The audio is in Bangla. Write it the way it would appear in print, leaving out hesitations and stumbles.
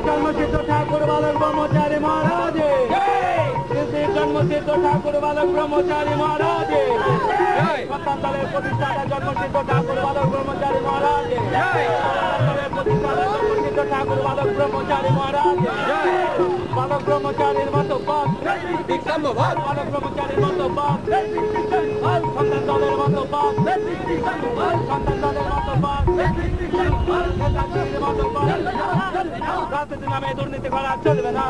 জন্মসিদ্ধ ঠাকুর বালক ব্রহ্মচারী মহারাজ, জন্মসিদ্ধ ঠাকুর বালক ব্রহ্মচারী মহারাজ, সন্তানদলের প্রতিষ্ঠাতা জন্মসিদ্ধ ঠাকুর বালক ব্রহ্মচারী মহারাজ, প্রতিষ্ঠাতা জন্মসিদ্ধ ঠাকুর বালক ব্রহ্মচারী মহারাজ, বালক ব্রহ্মচারীর মতো পথ, বালক ব্রহ্মচারীর মতো পথ, সন্তান দলের মতো পথ, সন্তান দলের মতো পথ, রাজনীতি নামে দুর্নীতি করা চলবে না।